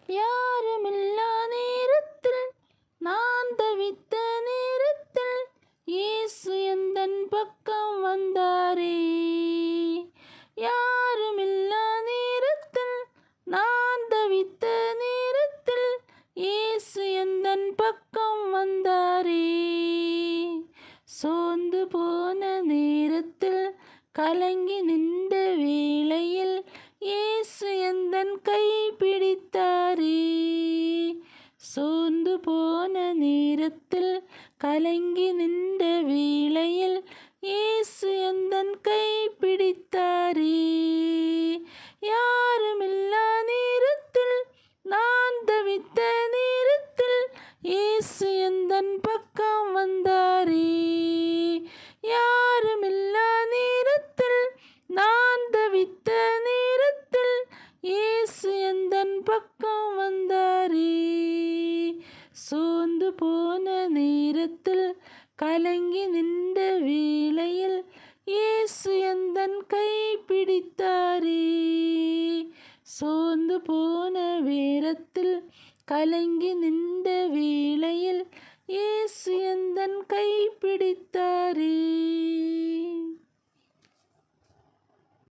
யாருமில்லா நேரத்தில் நான் தவித்த நேரத்தில் இயேசு எந்தன் பக்கம் வந்தாரே. யாருமில்லா நேரத்தில் நான் தவித்த நேரத்தில் இயேசு எந்தன் பக்கம் வந்தாரே. சோர்ந்து போன நேரத்தில் கலங்கி நின்ற வேளையில் இயேசு எந்தன் கை பிடித்தாரே. சோர்ந்து போன நேரத்தில் கலங்கி நின்ற வேளையில் இயேசு எந்தன் கை பிடித்தாரே. யாருமில்லா நேரத்தில் நான் தவித்த நேரத்தில் இயேசு எந்தன் பக்கம் வந்தாரே. யாருமில்லா நேரத்தில் நான் தவித்த நேரத்தில் இயேசு எந்தன் பக்கம் வந்தாரே. சோர்ந்து போன நேரத்தில் கலங்கி நின்ற வேளையில் இயேசு எந்தன் கை பிடித்தாரே. சோர்ந்து போன நேரத்தில் கலங்கி நின்ற வேளையில் இயேசு எந்தன் கை பிடித்தாரே.